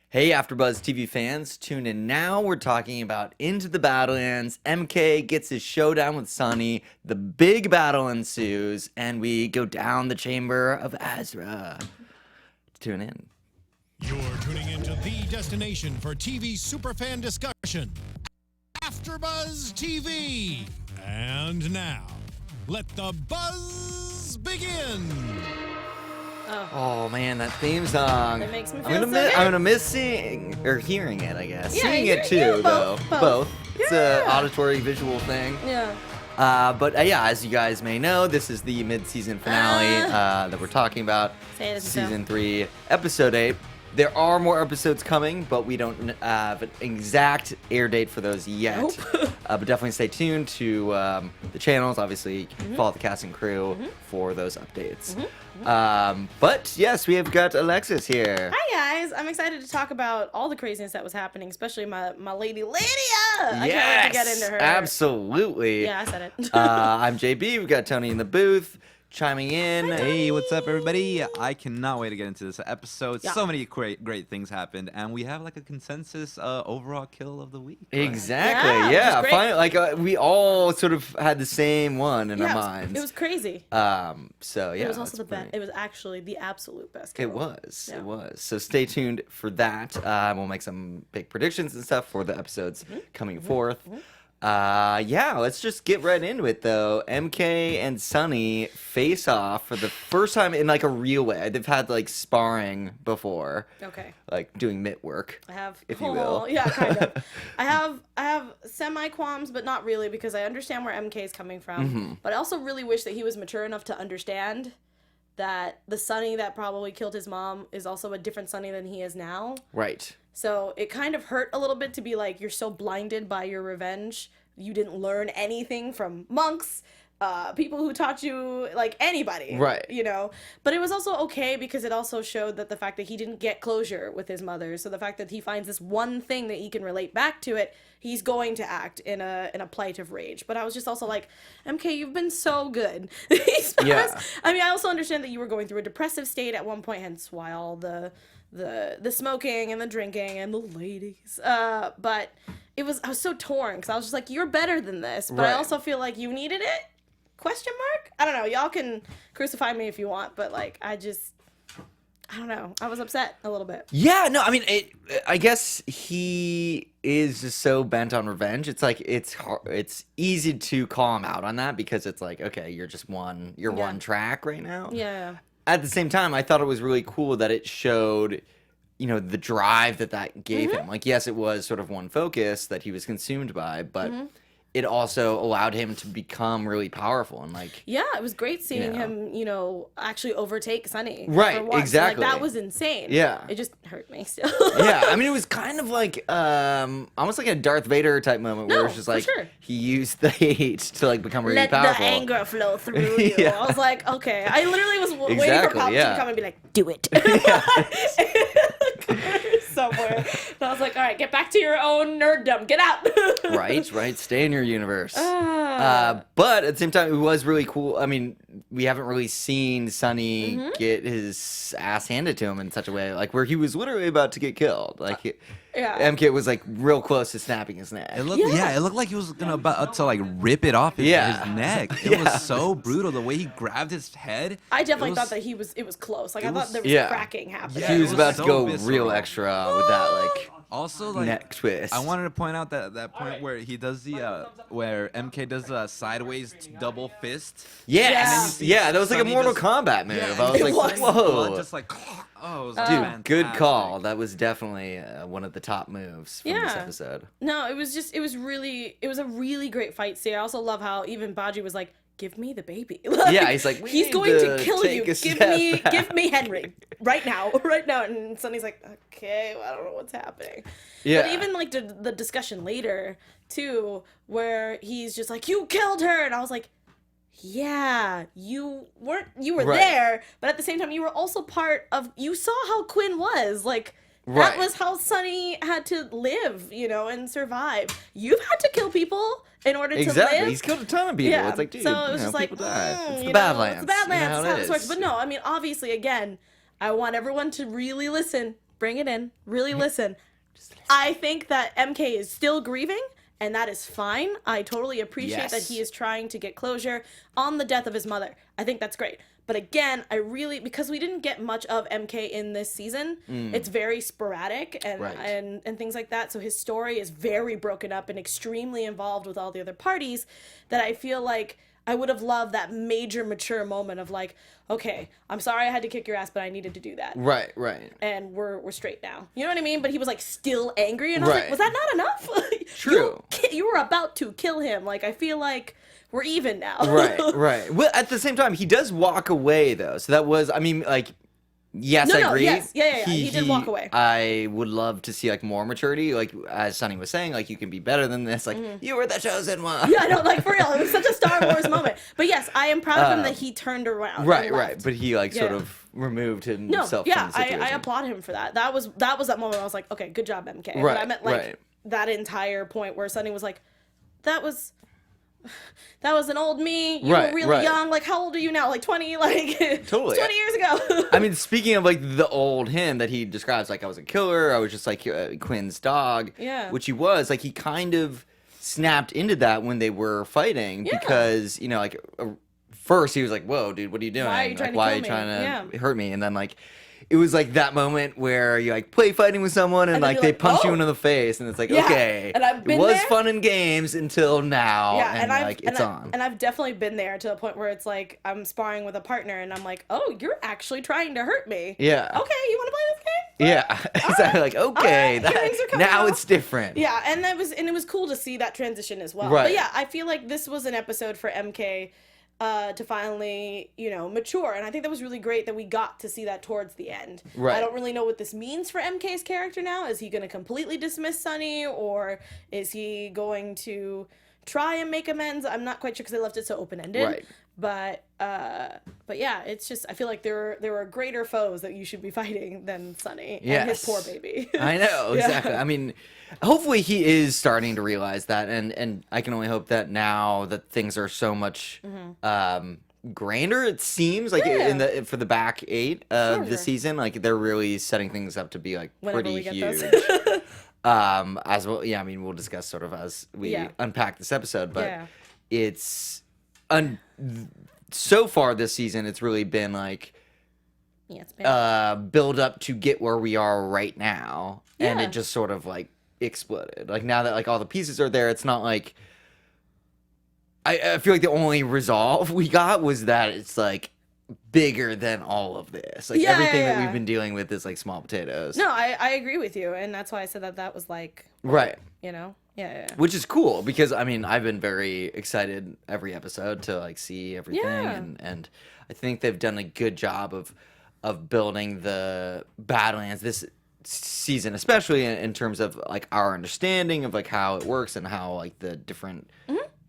Hey, AfterBuzz TV fans, tune in now. We're talking about Into the Badlands. MK gets his showdown with Sunny. The big battle ensues, and we go down the chamber of Azra. Tune in. You're tuning into the destination for TV superfan discussion, AfterBuzz TV. And now, let the buzz begin. Oh man, that theme song. It makes me feel I'm gonna miss seeing or hearing it, I guess. Yeah, Seeing it too, though. both. It's an auditory visual thing. Yeah. But yeah, as you guys may know, this is the mid-season finale that we're talking about. Say it Season 3, Episode 8. There are more episodes coming, but we don't have an exact air date for those yet. Nope. But definitely stay tuned to the channels. Obviously, you can follow the cast and crew for those updates. But yes, we have got Alexis here. Hi guys, I'm excited to talk about all the craziness that was happening, especially my lady Lydia. I Yes, can't wait to get into her. Absolutely. Yeah, I said it. I'm JB. We've got Tony in the booth chiming in. Hey, what's up, everybody? I cannot wait to get into this episode. Yeah. So many great things happened, and we have like a consensus overall kill of the week. right? Exactly. Yeah, which Yeah. is great. Finally, like we all sort of had the same one in our minds. It was crazy. So yeah. It was also that's the best. pretty- It was actually the absolute best. It kill. was. Yeah. It was. So stay tuned for that. We'll make some big predictions and stuff for the episodes coming forth. Yeah, let's just get right into it though. MK and Sunny face off for the first time in like a real way. They've had like sparring before, Okay. like doing mitt work. I have, If you will. Yeah, kind of. I have semi qualms, but not really, because I understand where MK is coming from. But I also really wish that he was mature enough to understand that the Sunny that probably killed his mom is also a different Sunny than he is now. Right. So it kind of hurt a little bit to be like, you're so blinded by your revenge, you didn't learn anything from monks, people who taught you, like, anybody. Right. You know? But it was also okay because it also showed that the fact that he didn't get closure with his mother, so the fact that he finds this one thing that he can relate back to it, he's going to act in a plight of rage. But I was just also like, MK, you've been so good. Yeah. I mean, I also understand that you were going through a depressive state at one point, hence why all the smoking and the drinking and the ladies. But I was so torn because I was just like, you're better than this. But I Right. also feel like you needed it? Question mark? I don't know. Y'all can crucify me if you want, but like, I don't know. I was upset a little bit. Yeah, no, I mean, I guess he is just so bent on revenge. It's like it's easy to call him out on that because it's like, okay, you're one track right now. Yeah. At the same time, I thought it was really cool that it showed, the drive that gave him. Like, yes, it was sort of one focus that he was consumed by, but it also allowed him to become really powerful and like. Yeah, it was great seeing Yeah. him, actually overtake Sunny. Right, for once. exactly. Like, that was insane. Yeah. It just hurt me still. Yeah, I mean, it was kind of like almost like a Darth Vader type moment where No, it's just for like sure. he used the hate to like become really Let powerful. the anger flow through you. Yeah. I was like, okay. I literally was waiting for Exactly, Palpatine yeah. to come and be like, do it. Somewhere. And I was like, all right, get back to your own nerddom. Get out. Right. Stay in your universe. But at the same time, it was really cool. I mean, we haven't really seen Sunny get his ass handed to him in such a way, like where he was literally about to get killed. Like, Yeah. MK was like real close to snapping his neck. It looked, it looked like he was about to like rip it off his neck. It Yeah. was so brutal the way he grabbed his head. I definitely It thought was- that it was close. Like, I it thought was- there was Yeah. cracking happening. Yeah, He was it about was to so go visceral. real extra with that like Also, like neck twist. I wanted to point out that point where he does the where MK does the sideways double fist. Yes. Yeah. Yeah, that was like a Sunny Mortal just- Kombat move. Yeah, I was it like, was. whoa. Blood just like it was Dude, fantastic. good call. That was definitely one of the top moves from this Yeah. episode. No, it was a really great fight scene. I also love how even Baji was like, give me the baby. Like, Yeah, he's like, we he's need going to to kill take you. a Give step back." me Henry right now. And Sunny's like, okay, well, I don't know what's happening. Yeah. But even like the discussion later too, where he's just like, you killed her, and I was like, yeah, you were Right. there, but at the same time, you were also part of. You saw how Quinn was like. Right. That was how Sunny had to live, and survive. You've had to kill people in order to Exactly. live. He's killed a ton of people. Yeah. It's like, dude, so it was just like, people die. It's the you know, Badlands. It's the Badlands. You know That's how how it this works. is. But no, I mean, obviously, again, I want everyone to really listen. bring it in, really listen. I think that MK is still grieving, and that is fine. I totally appreciate that he is trying to get closure on the death of his mother. I think that's great. But again, because we didn't get much of MK in this season, it's very sporadic and things like that. So his story is very broken up and extremely involved with all the other parties, that I feel like I would have loved that major mature moment of like, okay, I'm sorry I had to kick your ass, but I needed to do that. Right. And we're straight now. You know what I mean? But he was like still angry, and I was like, was that not enough? True. You were about to kill him. Like, I feel like we're even now. Right. Well, at the same time, he does walk away though. So that was, I mean, like, yes, I agree. Yes. Yeah. He did walk away. I would love to see like more maturity. Like as Sunny was saying, like you can be better than this. Like you were the chosen one. Yeah, no, like for real, it was such a Star Wars moment. But yes, I am proud of him that he turned around. Right. But he like sort of removed himself from the situation. I applaud him for that. That was that moment. I was like, okay, good job, MK. Right. But I meant like that entire point where Sunny was like, that was an old me. You were really young. Like, how old are you now? Like 20? Like, totally. 20 years ago. I mean, speaking of like the old him that he describes, like I was a killer. I was just like Quinn's dog. Yeah. Which he was. Like he kind of snapped into that when they were fighting because, you know, like first he was like, whoa, dude, what are you doing? Why are you trying to hurt me? And then like, it was like that moment where you like play fighting with someone and like they punch you into the face and it's like, okay, and I've been it was there. Fun and games until now. Yeah, and like it's on. And I've definitely been there to the point where it's like I'm sparring with a partner and I'm like, oh, you're actually trying to hurt me. Yeah. Okay, you want to play this game? Yeah. Exactly. Like, okay, now it's different. Yeah, and it was cool to see that transition as well. Right. But yeah, I feel like this was an episode for MK to finally, you know, mature. And I think that was really great that we got to see that towards the end. Right. I don't really know what this means for MK's character now. Is he going to completely dismiss Sunny, or is he going to try and make amends? I'm not quite sure because they left it so open-ended. Right. But yeah, it's just, I feel like there are greater foes that you should be fighting than Sunny and his poor baby. I know, exactly. I mean, hopefully he is starting to realize that, and I can only hope that now that things are so much grander, it seems like for the back 8 of the season, like they're really setting things up to be like pretty huge. As well, yeah. I mean, we'll discuss sort of as we unpack this episode, but it's so far this season, it's really been like build up to get where we are right now, and it just sort of like exploded. Like now that like all the pieces are there, it's not like I feel like the only resolve we got was that it's like bigger than all of this. Like everything that we've been dealing with is like small potatoes. No, I agree with you, and that's why I said that was like right. You know. Yeah. Which is cool because I mean I've been very excited every episode to like see everything and I think they've done a good job of building the Badlands this season, especially in terms of like our understanding of like how it works and how like the different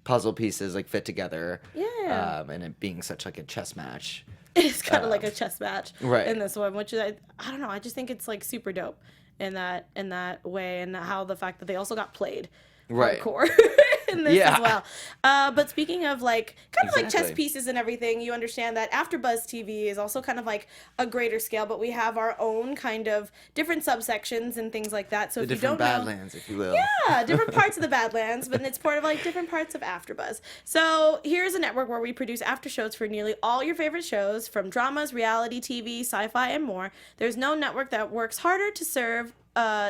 puzzle pieces like fit together. Yeah. And it being such like a chess match. It's kind of like a chess match in this one, which I don't know. I just think it's like super dope in that way, and how the fact that they also got played hardcore in this as well. But speaking of like kind of like chess pieces and everything, you understand that AfterBuzz TV is also kind of like a greater scale, but we have our own kind of different subsections and things like that. So if you don't know, Badlands, if you will. Yeah, different parts of the Badlands, but it's part of like different parts of AfterBuzz. So here's a network where we produce after shows for nearly all your favorite shows, from dramas, reality TV, sci-fi, and more. There's no network that works harder to serve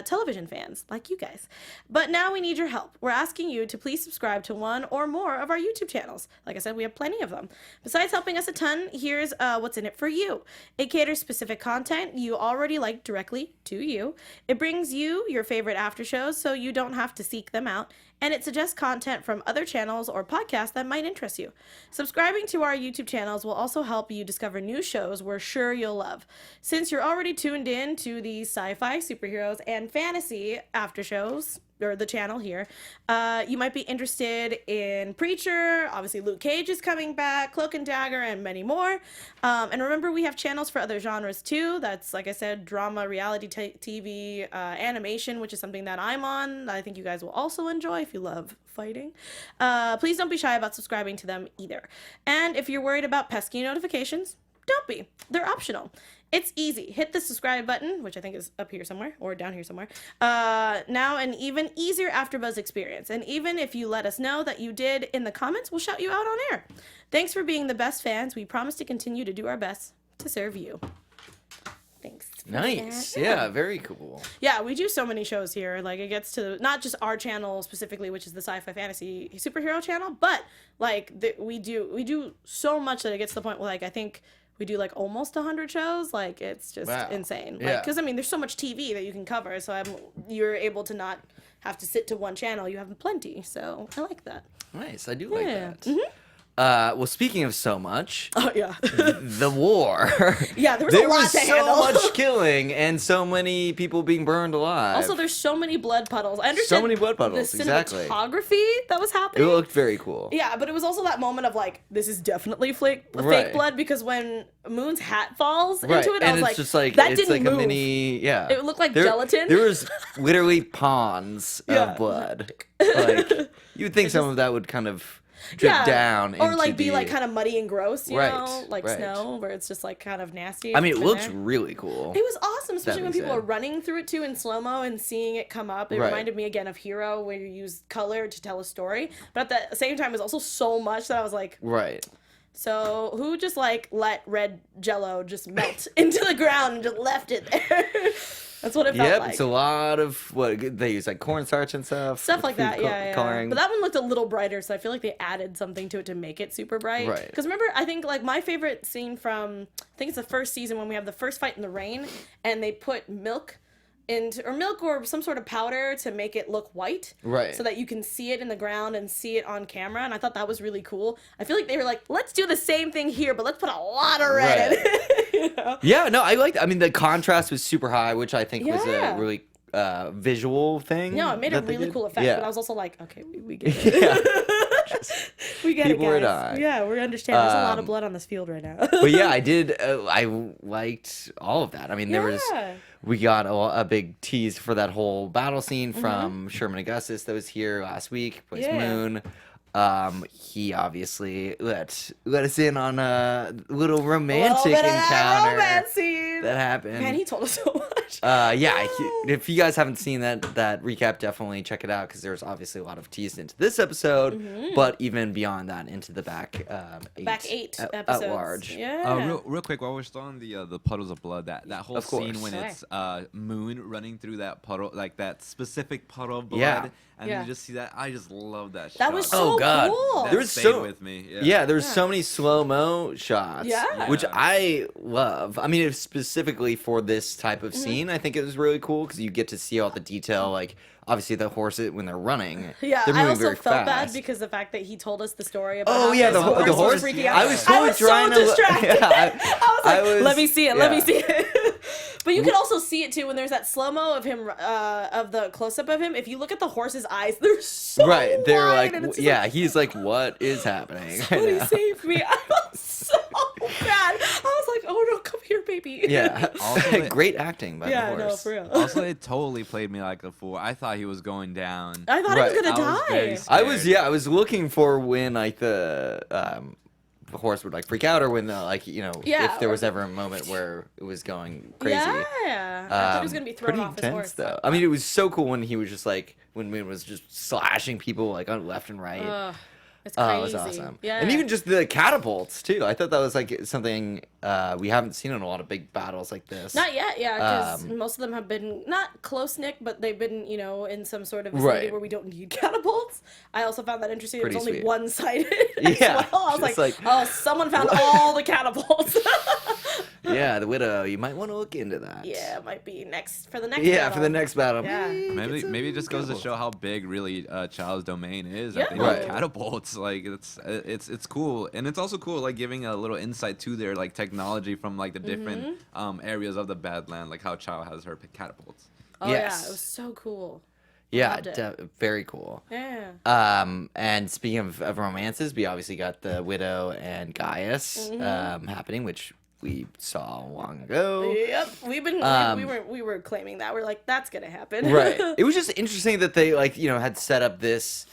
television fans like you guys. But now we need your help. We're asking you to please subscribe to one or more of our YouTube channels. Like I said, we have plenty of them. Besides helping us a ton, here's what's in it for you. It caters specific content you already like directly to you. It brings you your favorite after shows so you don't have to seek them out. And it suggests content from other channels or podcasts that might interest you. Subscribing to our YouTube channels will also help you discover new shows we're sure you'll love. Since you're already tuned in to the sci-fi, superheroes, and fantasy after shows, or the channel here, you might be interested in Preacher. Obviously, Luke Cage is coming back, Cloak and Dagger, and many more. And remember, we have channels for other genres too. That's, like I said, drama, reality TV, animation, which is something that I'm on. I think you guys will also enjoy if you love fighting. Please don't be shy about subscribing to them either. And if you're worried about pesky notifications, don't be. They're optional. It's easy. Hit the subscribe button, which I think is up here somewhere or down here somewhere. Now an even easier AfterBuzz experience. And even if you let us know that you did in the comments, we'll shout you out on air. Thanks for being the best fans. We promise to continue to do our best to serve you. Thanks. Nice. Yeah, very cool. Yeah, we do so many shows here. Like, it gets to not just our channel specifically, which is the sci-fi fantasy superhero channel, but like we do so much that it gets to the point where, like, I think we do like almost 100 shows. Like, it's just insane. Yeah. Like, because I mean, there's so much TV that you can cover, so you're able to not have to sit to one channel. You have plenty, so I like that. Nice. I do like that. Mm-hmm. Well, speaking of so much, Oh yeah. the war. Yeah, there was a lot to so handle. much killing and so many people being burned alive. Also, there's so many blood puddles. I understand. So many blood puddles, The exactly. cinematography that was It happening. looked very cool. Yeah, but it was also that moment of like, this is definitely fake Right. blood, because when Moon's hat falls Right, into it, I and was it's like, just like that it's didn't like move. a mini, yeah. It looked like gelatin. There was literally ponds Yeah. of blood. Like you would think some of that would kind of drip down, or into like be the- like kind of muddy and gross, you Right, know, like right. snow, where it's just like kind of nasty. I mean, it in looks there. really cool. It was awesome, especially when being people are said. running through it too in slow mo and seeing it come up. It Right. reminded me again of Hero, where you use color to tell a story, but at the same time, it was also so much that I was like, Right. so who just like let red Jello just melt into the ground and just left it there? That's what it felt Yep, like. it's a lot of what they use, like cornstarch and stuff Like food that, yeah. coloring. But that one looked a little brighter, so I feel like they added something to it to make it super bright. Right. Because remember, I think like my favorite scene from, I think it's the first season when we have the first fight in the rain, and they put milk or some sort of powder to make it look white, Right. so that you can see it in the ground and see it on camera, and I thought that was really cool. I feel like they were like, let's do the same thing here, but let's put a lot of red in it. You know? Yeah, no, I liked. I mean, the contrast was super high, which I think was Yeah. a really visual thing. No, it made a that they really did. cool effect, Yeah. but I was also like, okay, we get it. Yeah. We get it, people would guys. die. Yeah, we understand. There's a lot of blood on this field right now. But yeah, I did. I liked all of that. I mean, we got a big tease for that whole battle scene from Sherman Augustus that was here last week. Plays Yeah. Moon. He obviously let us in on a little romantic encounter romance scene. that happened. Man, he told us so much. If you guys haven't seen that recap, definitely check it out, because there's obviously a lot of teased into this episode, but even beyond that, into the back eight at episodes. large. Yeah. Real quick, while we're still on the puddles of blood, that whole Of course. scene when Sure. it's Moon running through that puddle, like that specific puddle of blood, Yeah. and Yeah. you just see that. I just love that. That shot. was so Oh, God. cool. That There was stayed so- with me. Yeah, there's so many slow-mo shots, Yeah. which Yeah. I love. I mean, it's specifically for this type of scene, I think it was really cool, because you get to see all the detail, like, obviously the horses, when they're running, Yeah, they're I moving also very felt bad fast. because the fact that he told us the story about Oh how yeah, his the was horse. freaking out. I was totally trying so to. distracted. Yeah, I was like, let me see it, let me yeah. see it. But you can also see it too when there's that slow mo of him, of the close up of him. If you look at the horse's eyes, they're so Right, they're wide, like, and it's just yeah, he's like, what is happening? right somebody now? save me! I felt so bad. I was like, oh no, come here, baby. Yeah, Also, great acting by Yeah, the no, horse. for real. Also, it totally played me like a fool. I thought he was going down. I thought Right. he was gonna I was very die. scared. I was looking for when like the horse would like freak out, or when Yeah, if there or- was ever a moment where it was going crazy. Yeah, I thought he was gonna be thrown pretty off his intense horse. though. I mean, it was so cool when he was just like when Moon was just slashing people like on left and right. Ugh, it's Oh, crazy. it was awesome. Yeah, And even just the catapults too. I thought that was like something we haven't seen in a lot of big battles like this. not yet, yeah, because Um, most of them have been not close knit, but they've been, in some sort of vicinity Right. where we don't need catapults. I also found that interesting. It was Pretty only sweet. one sided. Yeah, well. I was just like, like- oh, someone found all the catapults. Yeah, the widow. You might want to look into that. Yeah, it might be next for the next. Yeah, battle. for the next battle. Yeah. Maybe it just goes to show how big really Child's domain is. That they Yeah. need Right. catapults. Like it's cool, and it's also cool like giving a little insight to their like technology from like the different areas of the Badland, like how Child has her catapults. Oh Yes. yeah, it was so cool. Yeah, Loved it. very cool. Yeah. And speaking of romances, we obviously got the widow and Gaius happening, which we saw long ago. Yep, we've been we were claiming that we're like that's gonna happen. Right. It was just interesting that they had set up this.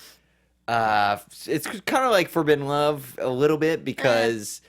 It's kind of like Forbidden Love a little bit, because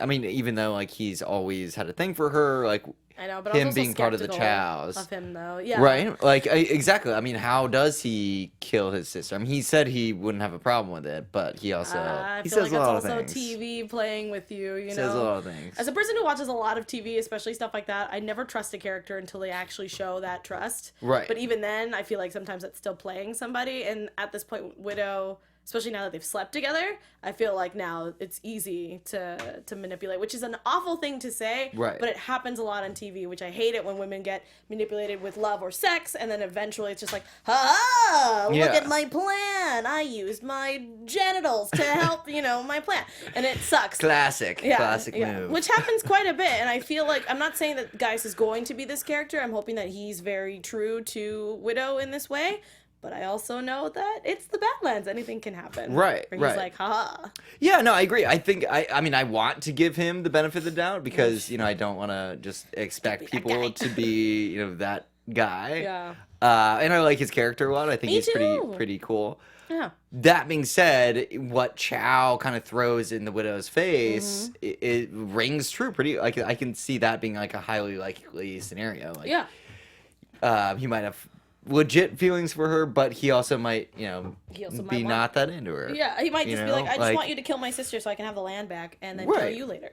I mean, even though like he's always had a thing for her, like I know, but I was him also being part of the skeptical Chows. of him though. Yeah. Right? Like, exactly. I mean, how does he kill his sister? I mean, he said he wouldn't have a problem with it, but he also I he feel says like a lot that's of also things. TV playing with you, you know. Says a lot of things. As a person who watches a lot of TV, especially stuff like that, I never trust a character until they actually show that trust. Right. But even then, I feel like sometimes it's still playing somebody. And at this point, Widow, especially now that they've slept together, I feel like now it's easy to manipulate, which is an awful thing to say. Right. But it happens a lot on TV, which I hate it when women get manipulated with love or sex, and then eventually it's just like, ha! Look Yeah. at my plan. I used my genitals to help, my plan. And it sucks. Classic move. Which happens quite a bit, and I feel like I'm not saying that Geis is going to be this character. I'm hoping that he's very true to Widow in this way, but I also know that it's the Badlands. Anything can happen. Right, Where he's right. like, haha. Yeah, no, I agree. I think I mean I want to give him the benefit of the doubt because I don't want to just expect Be that guy. people to be that guy. Yeah. And I like his character a lot. I think Me he's too. pretty cool. Yeah. That being said, what Chow kind of throws in the Widow's face, Mm-hmm. it rings true. Pretty like I can see that being like a highly likely scenario. Like, Yeah. he might have legit feelings for her, but he also might, He also be might want- not that into her. Yeah, he might You just be know, like, I just like- want you to kill my sister so I can have the land back and then kill Right. you later.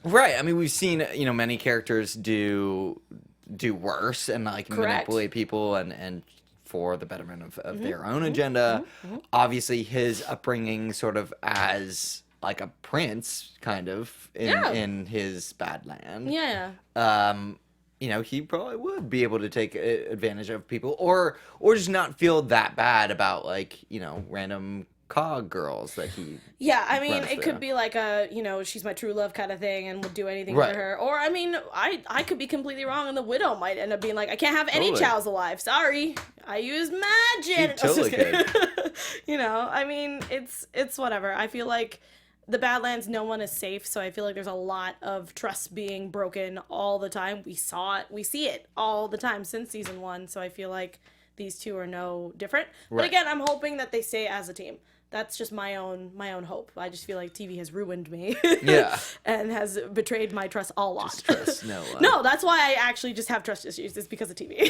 Right. I mean, we've seen many characters do worse and like Correct. manipulate people and for the betterment of Mm-hmm. their own agenda. Obviously, his upbringing sort of as like a prince, kind of in his Badland. Yeah. He probably would be able to take advantage of people, or just not feel that bad about like random cog girls that he. Yeah, I mean, runs it through. could be like a, she's my true love kind of thing and would do anything Right. for her. Or, I mean, I could be completely wrong and the widow might end up being like, I can't have any Totally. chows alive. Sorry. I use magic. totally I mean, it's whatever. I feel like the Badlands, no one is safe, so I feel like there's a lot of trust being broken all the time. We see it all the time since season 1, so I feel like these two are no different. But Right. again, I'm hoping that they stay as a team. That's just my own hope. I just feel like TV has ruined me. Yeah. And has betrayed my trust a lot. Just trust no one. No, that's why I actually just have trust issues. It's because of TV.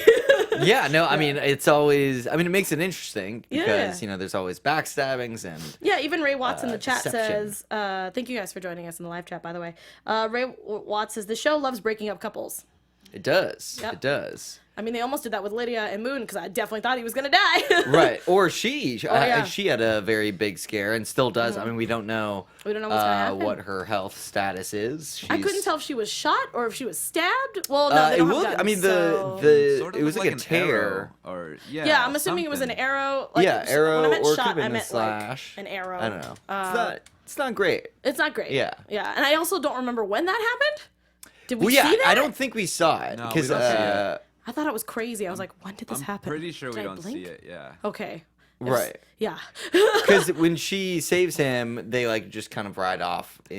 Yeah, no, I mean, it makes it interesting because, Yeah. there's always backstabbings and. Yeah, even Ray Watts in the chat deception. says, thank you guys for joining us in the live chat, by the way. Ray Watts says, the show loves breaking up couples. It does. Yep. It does. I mean, they almost did that with Lydia and Moon because I definitely thought he was going to die. Right. Or she. yeah. She had a very big scare and still does. I mean, we don't know. We don't know what's gonna happen. What her health status is. I couldn't tell if she was shot or if she was stabbed. Well, no, they don't have guns, I mean, so... Sort of it was like a an tear. arrow, or Yeah, I'm assuming it was an something. arrow. Arrow, When I meant or it shot, could've been I a meant slash. like an arrow. I don't know. It's not great. It's not great. Yeah. Yeah, and I also don't remember when that happened. Did we Well, yeah, see that? I don't think we saw it No, we because don't see it. I thought it was crazy. I was like, when did this I'm happen? pretty sure Did we I don't blink? see it. Yeah. Okay. Right. Yeah. Because when she saves him, they like just kind of ride off on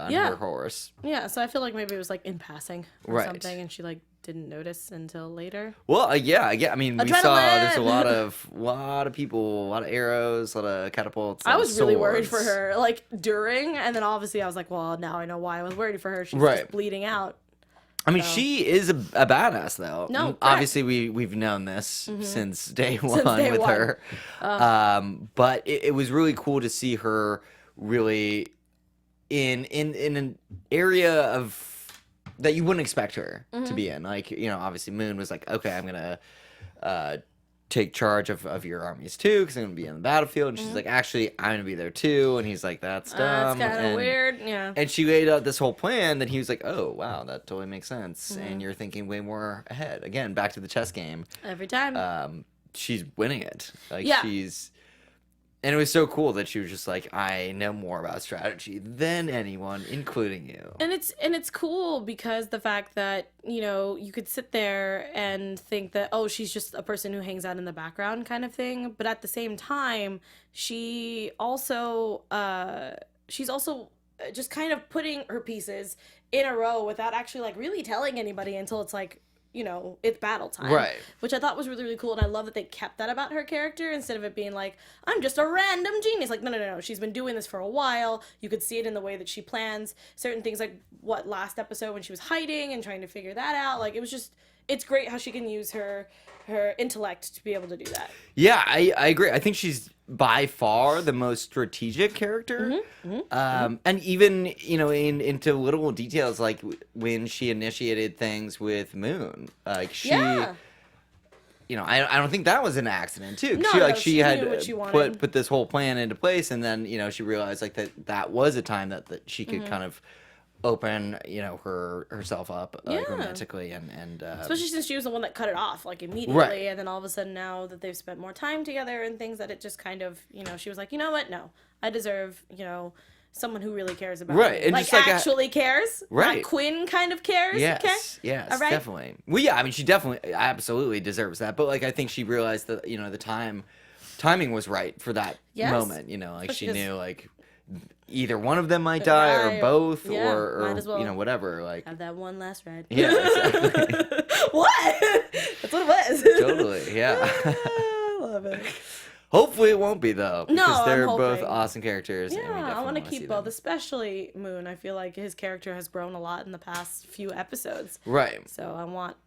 Yeah. her horse. Yeah, so I feel like maybe it was like in passing or Right. something, and she like didn't notice until later. Well, yeah. I mean, we saw there's a Adrenaline! lot of people, a lot of arrows, a lot of catapults. I and was really worried for swords. her, like during, and then obviously I was like, well, now I know why I was worried for her. She's Right. just bleeding out. I mean, she is a badass, though. No, And correct. obviously we've known this since day one day with one. her. But it was really cool to see her really in an area of that you wouldn't expect her to be in. Like, obviously Moon was like, okay, I'm gonna take charge of your armies too, because I'm gonna be on the battlefield. And she's like, actually, I'm gonna be there too. And he's like, that's dumb. That's kind of And- weird. Yeah. And she laid out this whole plan that he was like, oh, wow, that totally makes sense. Mm-hmm. And you're thinking way more ahead. Again, back to the chess game. Every time. She's winning it. Like, Yeah. And it was so cool that she was just like, I know more about strategy than anyone, including you. And it's cool because the fact that, you could sit there and think that, oh, she's just a person who hangs out in the background kind of thing. But at the same time, she's also just kind of putting her pieces in a row without actually like really telling anybody until it's like you know, it's battle time. Right. Which I thought was really, really cool. And I love that they kept that about her character instead of it being like, I'm just a random genius. Like, no. She's been doing this for a while. You could see it in the way that she plans certain things, like last episode when she was hiding and trying to figure that out. Like, it was just, it's great how she can use her intellect to be able to do that. Yeah, I agree. I think she's by far the most strategic character. And even, you know, into little details, like when she initiated things with Moon, like she, you know, I don't think that was an accident too. No, she knew had what she wanted. put this whole plan into place, and then, you know, she realized like that was a time that she could kind of open, you know, herself up romantically and especially since she was the one that cut it off like immediately, Right. and then all of a sudden now that they've spent more time together and things, that it just kind of, you know, she was like, you know what, no, I deserve, you know, someone who really cares about Right, me. and like just like actually cares, Right. not Quinn kind of cares. Yes, Okay, yes, all right. definitely. Well, yeah, I mean, she definitely, absolutely deserves that. But like, I think she realized that, you know, the timing was right for that Yes. moment. You know, like Especially she 'cause- knew like either one of them might die or Right. both, Yeah, or might as well you know, whatever. Like, have that one last ride. yeah, exactly. What? That's what it was. Totally, yeah. I love it. Hopefully, it won't be though, No, because they're I'm both hoping. awesome characters. and we Yeah, I definitely want to wanna keep see both, them. especially Moon. I feel like his character has grown a lot in the past few episodes. Right. So I want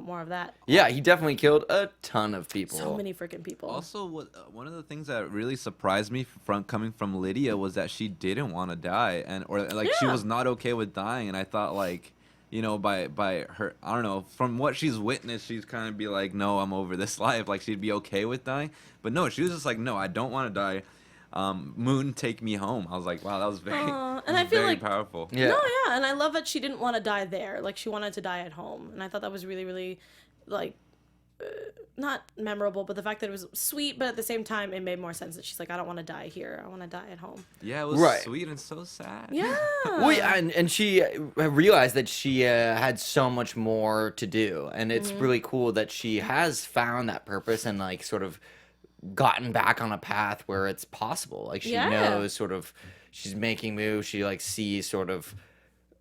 more of that. Yeah, he definitely killed a ton of people. So many freaking people. Also, one of the things that really surprised me from coming from Lydia was that she didn't want to die, or like she Yeah. was not okay with dying. And I thought, like, you know, by her, I don't know, from what she's witnessed, she's kind of be like, no, I'm over this life. Like, she'd be okay with dying. But no, she was just like, no, I don't want to die. Moon, take me home. I was like, wow, that was very, and I feel very like- powerful. Yeah. No, yeah, and I love that she didn't want to die there. Like, she wanted to die at home. And I thought that was really, really, like, not memorable, but the fact that it was sweet, but at the same time, it made more sense that she's like, I don't want to die here. I want to die at home. Yeah, it was Right. sweet and so sad. Yeah. Well, yeah, and she realized that she had so much more to do, and it's really cool that she has found that purpose and like sort of gotten back on a path where it's possible. Like she Yeah. knows sort of she's making moves. She like sees sort of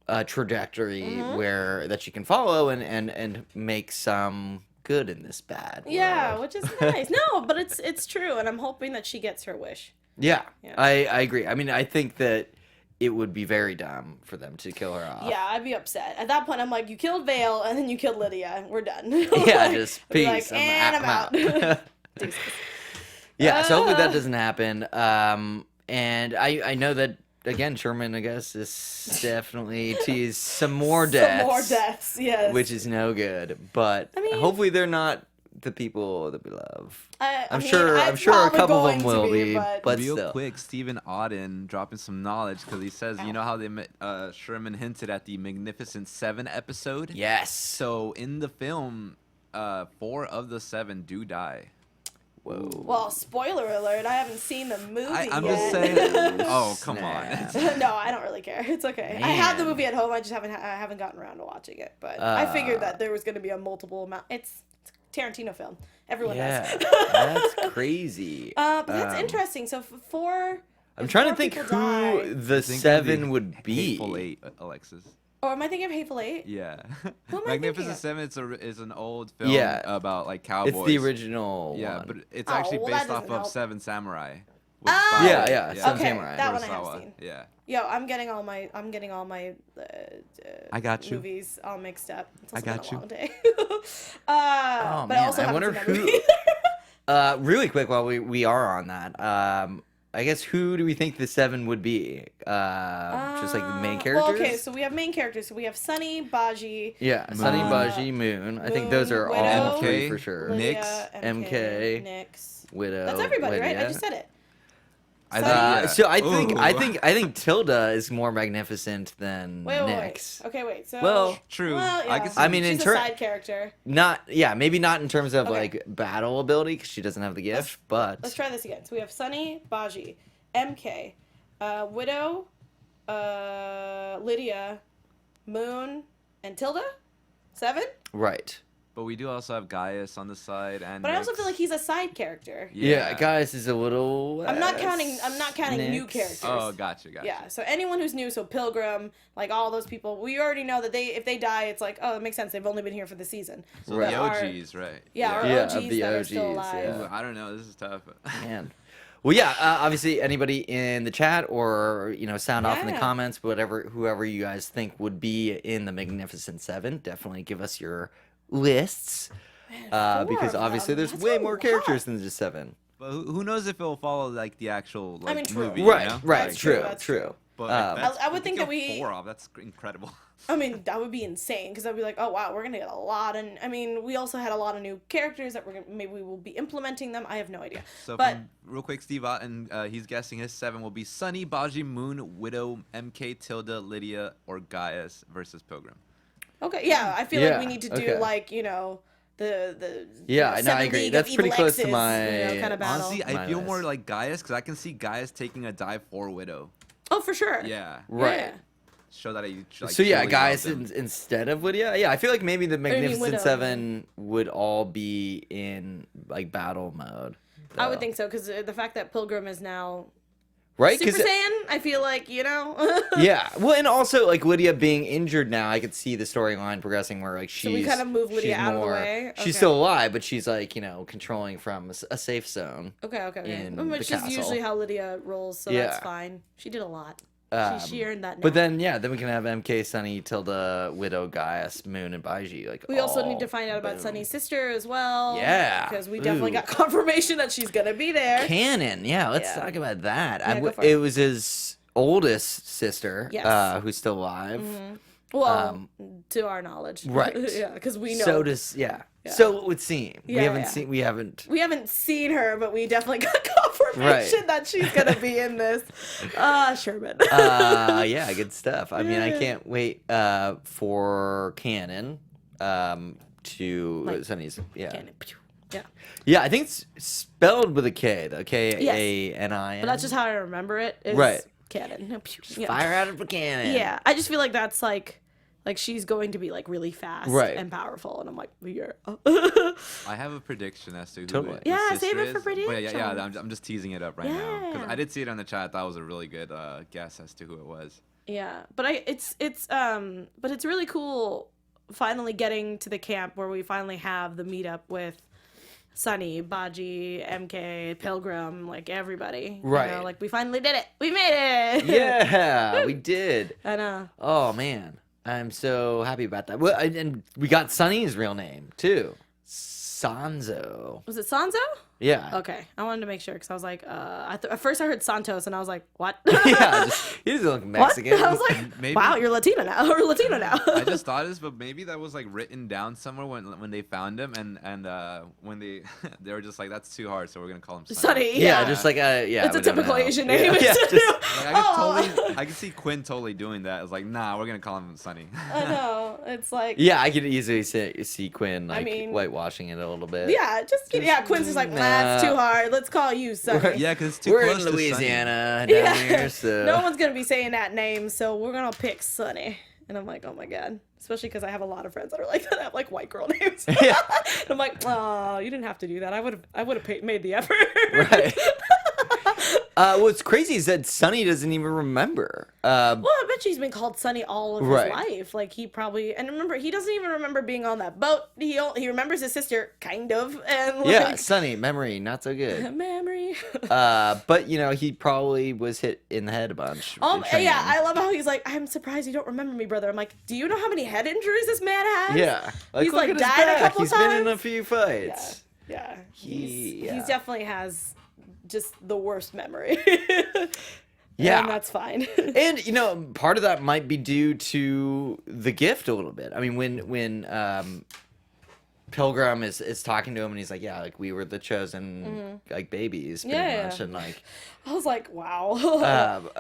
a trajectory where that she can follow and make some good in this bad world. Yeah, which is nice. No, but it's true, and I'm hoping that she gets her wish. Yeah, Yeah. I agree. I mean, I think that it would be very dumb for them to kill her off. Yeah, I'd be upset. At that point, I'm like, you killed Vale, and then you killed Lydia. We're done. Yeah, just I'd be peace. like, and I'm out. Deuces. Yeah, so hopefully that doesn't happen. And I know that, again, Sherman, I guess, is definitely teased some more deaths. Some more deaths, yes. Which is no good. But I mean- hopefully they're not the people that we love. I'm sure a couple of them will be, but Real still. quick, Stephen Auden dropping some knowledge because he says, you know how Sherman hinted at the Magnificent Seven episode? Yes. So in the film, 4 of the 7 do die. Whoa. Well, spoiler alert, I haven't seen the movie I'm yet. just saying. Oh, come Snap. on. No, I don't really care. It's okay. I have the Man. movie at home. I just haven't gotten around to watching it. But I figured that there was going to be a multiple amount. It's a Tarantino film. Everyone Yeah, does. that's crazy. But that's interesting. So for I'm if trying to 4 think people who die- the Think of 7 the would be. Hateful Eight, Alexis. Or am I thinking of Hateful Eight? Yeah. Who am I Magnificent thinking Seven is an old film Yeah. about like cowboys. It's the original Yeah, one. but it's Oh, actually well, that based off doesn't of help. Seven Samurai. with Ah! Bao. Yeah, Seven Okay, Samurai. that one I have Kurosawa. seen. Yeah. Yo, I'm getting all my I got you. movies all mixed up. It's I also been got a you. long day. Oh, but I man, also I haven't wonder seen that who- movie. Really quick, while we are on that, I guess who do we think the 7 would be? Just like the main characters. Well, okay, so we have main characters. So we have Sunny, Baji, Yeah, Sunny, Uh, Baji, Moon. I think those Moon, are Widow, all 3 MK, for sure. Lydia, Nyx, MK, MK, Nyx. Widow. That's everybody, right? I Lydia. just said it. Yeah. So I think Ooh. I think Tilda is more magnificent than Wait. Nyx. Okay, wait. So Well, True. Well, yeah. I can see I mean, in she's a turn- side character. Maybe not in terms of Okay. like battle ability because she doesn't have the gift, but Let's try this again. So we have Sunny, Baji, MK, Widow, Lydia, Moon, and Tilda. 7. right. But we do also have Gaius on the side, and But I also Nyx. feel like he's a side character. Yeah, guys is a little. I'm not counting new Nyx. characters. Oh, gotcha. Yeah, so anyone who's new, so Pilgrim, like all those people, we already know that if they die, it's like, oh, it makes sense. They've only been here for the season. So Right. the Our- OGs, right? Our Yeah, OGs of the that are still OGs, alive. yeah. Ooh, I don't know. This is tough. Man. Well, yeah. Obviously, anybody in the chat or sound off in the Yeah. comments, whoever you guys think would be in the Magnificent Seven, definitely give us your lists. Man, Because 4 of obviously, them. there's That's way a more lot. characters than just 7. But who knows if it'll follow like the actual like true. movie? Right, You know? right, That's true, true, that's true. true. But I would think that we- 4 off. That's incredible. I mean, that would be insane because I'd be like, oh wow, we're gonna get a lot. And I mean, we also had a lot of new characters that maybe we will be implementing them. I have no idea. So But real quick, Steve Otten, he's guessing his 7 will be Sunny, Baji, Moon, Widow, MK, Tilda, Lydia, or Gaius versus Pilgrim. okay, yeah, I feel like we Yeah, need to do okay. like the Yeah, no, I Seven agree. League That's of pretty Evil close to Exes, my- kind of battle. Honestly, I My feel list. more like Gaius because I can see Gaius taking a dive for Widow. Oh, for sure. Yeah. Right. Yeah. Show that he like, So yeah, truly guys, loves him. instead of Lydia, yeah, I feel like maybe the Magnificent Widow. Seven would all be in like battle mode. I would though. think so because the fact that Pilgrim is now right? Super 'Cause Saiyan, I feel like yeah, well, and also like Lydia being injured now, I could see the storyline progressing where like she's we kind of move Lydia she's out of the more- way? Okay. She's still alive, but she's like controlling from a safe zone. Okay. in Which the is castle. usually how Lydia rolls, so Yeah. that's fine. She did a lot. She earned that. Now. But then then we can have MK, Sunny, Tilda, Widow, Gaius, Moon, and Baiji. Like we also all need to find out about boom. Sunny's sister as well. Yeah. because we definitely Ooh. got confirmation that she's gonna be there. Canon, yeah. Let's Yeah. talk about that. Yeah, go for it. It was his oldest sister, Yes. who's still alive. Well, to our knowledge, right. yeah, because we know. So does yeah. Yeah. So it would seem Yeah, we haven't. We haven't seen her, but we definitely got confirmation Right. that she's gonna be in this. Sherman. Yeah, good stuff. I mean, I Yeah. can't wait for canon to Like, Sunny's yeah. Cannon. Yeah, Yeah, I think it's spelled with a K, though. K-A-N-I-N. but that's just how I remember it. Is Right. Canon. Yeah. Fire out of a cannon. Yeah, I just feel like that's like she's going to be like really fast Right. and powerful, and I'm like, yeah. I have a prediction as to who Totally. the Yeah, sister save it for is. But yeah, predictions. I'm just teasing it up right now because Yeah. I did see it on the chat. That was a really good guess as to who it was. Yeah, but it's really cool finally getting to the camp where we finally have the meetup with Sunny, Baji, MK, Pilgrim, like everybody. Right. Like we finally did it. We made it. Yeah, we did. I know. Oh, man. I'm so happy about that. Well, and we got Sunny's real name, too. Sanzo. Was it Sanzo? Yeah. Okay, I wanted to make sure because I was like, at first I heard Santos and I was like, what? Yeah, he doesn't look What? Mexican. I was like, Maybe- wow, you're Latina now. Or Latino now. I just thought this, but maybe that was like written down somewhere when they found him, and when they were just like, that's too hard, so we're gonna call him Sunny. Sunny. yeah, Yeah, just like, yeah. it's a we don't typical know. Asian name. Yeah, It's just- Like, Oh. I could see Quinn totally doing that. It's like, nah, we're gonna call him Sunny. I know. It's like, yeah, I could easily see Quinn, like, mean- whitewashing it a little bit. yeah, just kidding. Yeah, Quinn's just like, nah, it's too hard. Let's call you Sunny. Yeah, because it's too We're close in to Sunny. Louisiana down here, so... No one's gonna be saying that name, so we're gonna pick Sunny. And I'm like, oh my god. Especially because I have a lot of friends that are like that have like white girl names. Yeah. And I'm like, oh, you didn't have to do that. I would have made the effort. Right. What's crazy is that Sunny doesn't even remember. Well, I bet she's been called Sunny all of Right. his life. Like he probably, and remember, he doesn't even remember being on that boat. He remembers his sister, kind of, and like, Yeah, Sunny, memory, not so good. memory. But, he probably was hit in the head a bunch. in training. Yeah, I love how he's like, I'm surprised you don't remember me, brother. I'm like, do you know how many head injuries this man has? Yeah. He's, look like, at his died a back. couple He's been in a times. few fights. Yeah. He definitely has just the worst memory. Yeah. And that's fine. And part of that might be due to the gift a little bit. I mean, when Pilgrim is talking to him and he's like, yeah, like we were the chosen like babies pretty Yeah, much, yeah. and like I was like, wow.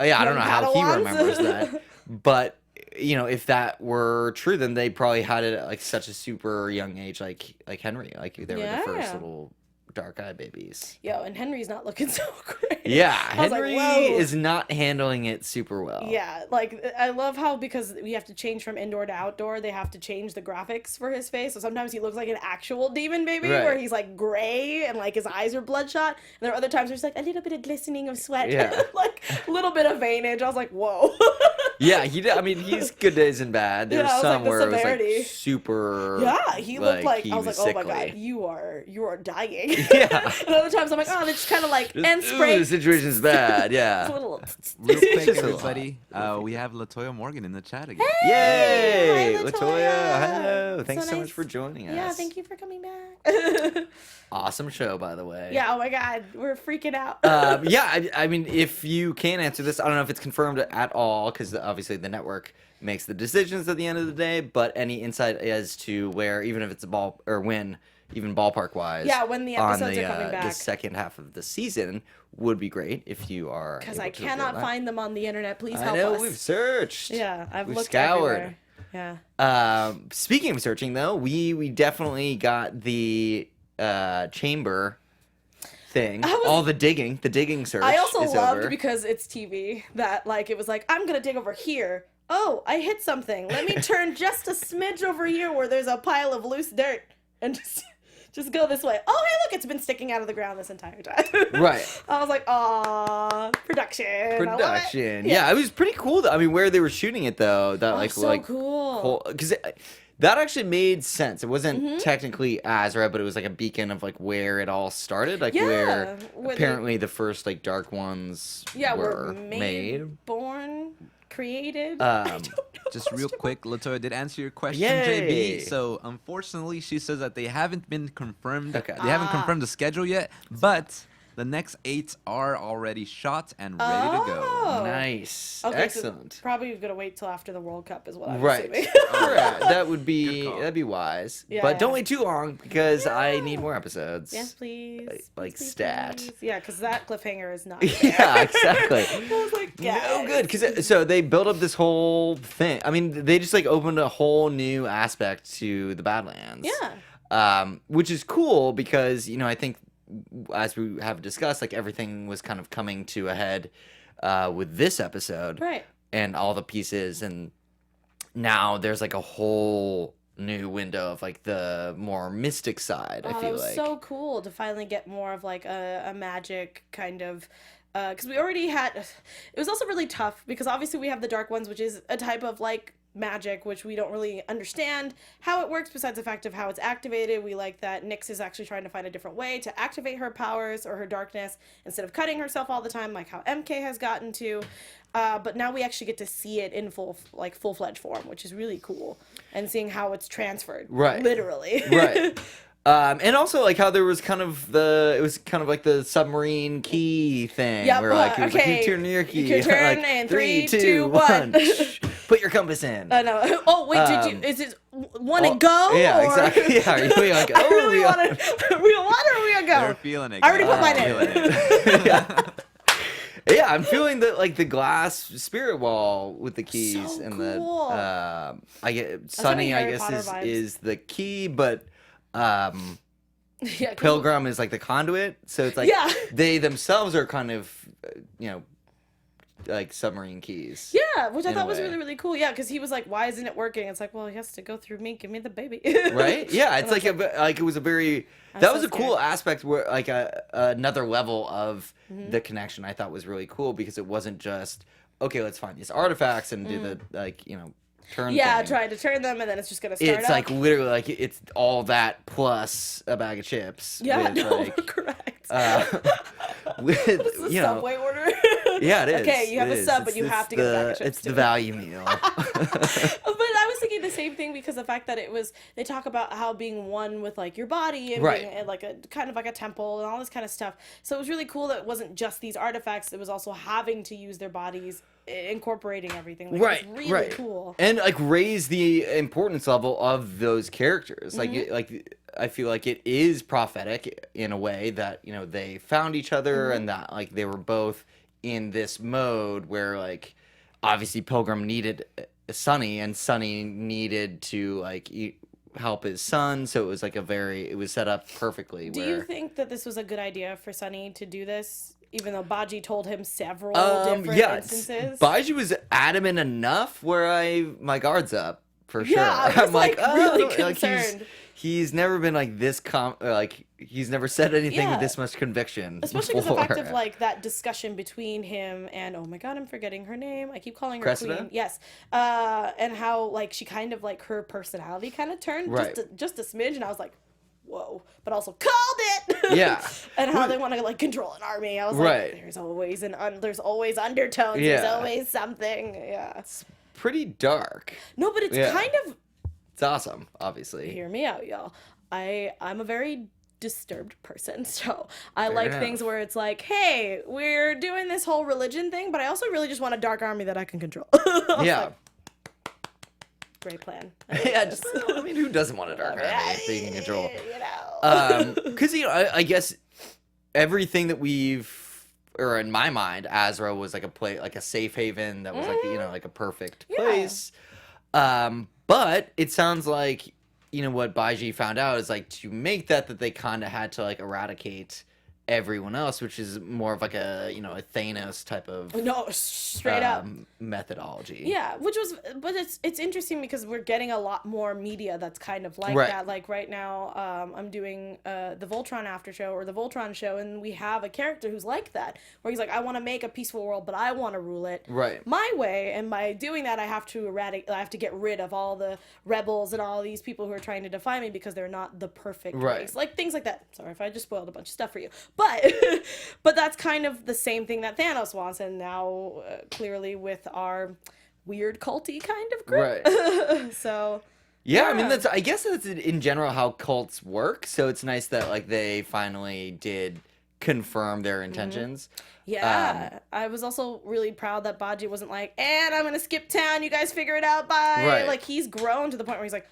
yeah, I don't know how he Padawans? remembers that, but if that were true, then they probably had it at like such a super young age, like Henry, like they were the first Yeah. little dark eye babies. Yo, and Henry's not looking so great. Yeah, I was like, Henry whoa. is not handling it super well. Yeah, like, I love how, because we have to change from indoor to outdoor, they have to change the graphics for his face. So sometimes he looks like an actual demon baby, Right. where he's, like, gray and, like, his eyes are bloodshot. And there are other times where there's, like, a little bit of glistening of sweat. Yeah. Like, a little bit of veinage. I was like, whoa. Yeah, I mean, he's good days and bad. There's Yeah, I was some like, the where it was severity. like super. Yeah, he looked like, he I was like, was oh my sickly. god, you are dying. Yeah. And other times I'm like, oh, they just kind of like, and Ooh, spray. the situation's bad. It's a Yeah. little. Real quick, Just a everybody, we have Latoya Morgan in the chat again. Yay, Hi, Latoya! Latoya. Hello. Thanks so nice. much for joining us. Yeah, thank you for coming back. Awesome show, by the way. Yeah, oh my god, we're freaking out. Yeah, I mean, if you can answer this, I don't know if it's confirmed at all, because obviously the network makes the decisions at the end of the day, but any insight as to where, even if it's a ball, or when, even ballpark wise, Yeah, when the episodes are coming the back. second half of the season would be great if you are. Because able I to reveal cannot that. find them on the internet. Please I help know, us. we've searched. Yeah, I've We've looked scoured. everywhere. Yeah. Speaking of searching, though, we definitely got the chamber thing. All the digging search. I also is loved, over. because it's TV, that like it was like, I'm gonna dig over here. Oh, I hit something. Let me turn just a smidge over here where there's a pile of loose dirt and just go this way. Oh, hey, look, it's been sticking out of the ground this entire time. Right. I was like, aw, production. I love it. Production. Yeah, it was pretty cool. Though. I mean, where they were shooting it though, that Oh, so cool. because that actually made sense. It wasn't Mm-hmm. technically Azra, but it was like a beacon of like where it all started, like Yeah, where where apparently the first like dark ones Yeah, were we're made, born, created. I don't know. Just real quick, Latoya did answer your question, Yay. JB. So unfortunately, she says that they haven't been confirmed. Okay. They haven't confirmed the schedule yet, but the next 8 are already shot and ready to go. Oh. Nice. Okay, Excellent. So probably gonna wait till after the World Cup is what I'm Right. assuming. Yeah, that would Good be call. that'd be wise. Yeah, but don't yeah. wait too long because I need more episodes. Yes, please. Like Please, stat. please. Yeah, because that cliffhanger is not. Yeah, exactly. I was like, No yes. good, because so they built up this whole thing. I mean, they just like opened a whole new aspect to the Badlands. Yeah. Which is cool because I think as we have discussed, like everything was kind of coming to a head with this episode, Right. and all the pieces, and now there's like a whole new window of like the more mystic side. I Oh, feel that was like so cool to finally get more of like a magic kind of. Because we already had. It was also really tough because obviously we have the dark ones, which is a type of like magic, which we don't really understand how it works besides the fact of how it's activated. We like that Nyx is actually trying to find a different way to activate her powers or her darkness instead of cutting herself all the time, like how MK has gotten to. But now we actually get to see it in full-fledged form, which is really cool, and seeing how it's transferred. Right. Literally. right. And also like how there was kind of it was kind of like the submarine key thing, Yep, where like it was like okay. you turn your key, You can turn like, in 3, 3, 2, 2, 1. 1. Put your compass in. I know. Oh wait, did you? Is it want to go? Yeah, or- exactly. Yeah, are you like, I oh, really we want to. We want or we gonna go? They're feeling it. I already put guys. mine Feeling in. it. yeah. Yeah, I'm feeling the like the glass spirit wall with the keys So and cool. the I get having Sunny I Harry guess Potter is vibes. is the key, but Yeah, 'cause- Pilgrim is like the conduit, so it's like Yeah. they themselves are kind of like submarine keys. Yeah, which I in a thought was way. really, really cool. Yeah, because he was like, "Why isn't it working?" It's like, well, he has to go through me. Give me the baby. Right? Yeah, it's And I like was like it was a very I'm that so was a cool scared. aspect where like another level of Mm-hmm. the connection I thought was really cool because it wasn't just okay, let's find these artifacts and do the turn Yeah, thing. trying to turn them, and then it's just gonna start It's up. like literally like it's all that plus a bag of chips. Yeah, with, no, like, correct. with It's the you know, Subway order. yeah, it is. Okay, you have It a is. sub, but you have to get a bag of chips, It's the too. value meal. But I was thinking the same thing because the fact that they talk about how being one with like your body and Right. being like a kind of like a temple and all this kind of stuff. So it was really cool that it wasn't just these artifacts; it was also having to use their bodies, incorporating everything. Like, Right, it was really right. cool. And like raise the importance level of those characters. Like Mm-hmm. like I feel like it is prophetic in a way that they found each other Mm-hmm. and that like they were both in this mode where like obviously Pilgrim needed Sunny and Sunny needed to like help his son. So it was like it was set up perfectly. Do you think that this was a good idea for Sunny to do this, even though Baji told him several different instances? Baji was adamant enough where my guard's up for sure. Yeah, I was really like, concerned. He's never been like this he's never said anything with this much conviction. Especially because the before. fact of like that discussion between him and, oh my god, I'm forgetting her name. I keep calling her Cressida? Queen. Yes. And how like she kind of like her personality kind of turned just a smidge, and I was like, whoa, but also called it. Yeah. And how they want to like control an army. I was like, there's always there's always undertones. Yeah. There's always something. Yeah. It's pretty dark. No, but it's kind of. It's awesome, obviously. Hear me out, y'all. I'm a very disturbed person, so I like things where it's like, hey, we're doing this whole religion thing, but I also really just want a dark army that I can control. Yeah. Great plan. Yeah, just I mean, who doesn't want a dark army that you can control? You know. Because I guess everything that or in my mind, Azra was like a safe haven that was like a perfect place. But it sounds like what Baiji found out is like to make that they kind of had to like eradicate everyone else, which is more of like a a Thanos type of straight up methodology. Yeah, but it's interesting because we're getting a lot more media that's kind of like that. Like right now, I'm doing the Voltron after show or the Voltron show, and we have a character who's like that, where he's like, I want to make a peaceful world, but I want to rule it my way, and by doing that, I have to get rid of all the rebels and all these people who are trying to defy me because they're not the perfect race, like things like that. Sorry if I just spoiled a bunch of stuff for you. But that's kind of the same thing that Thanos wants, and now clearly with our weird culty kind of group. So yeah, I mean I guess that's in general how cults work. So it's nice that like they finally did confirm their intentions. Yeah, I was also really proud that Baji wasn't like, and I'm gonna skip town. You guys figure it out. Bye. Like he's grown to the point where he's like,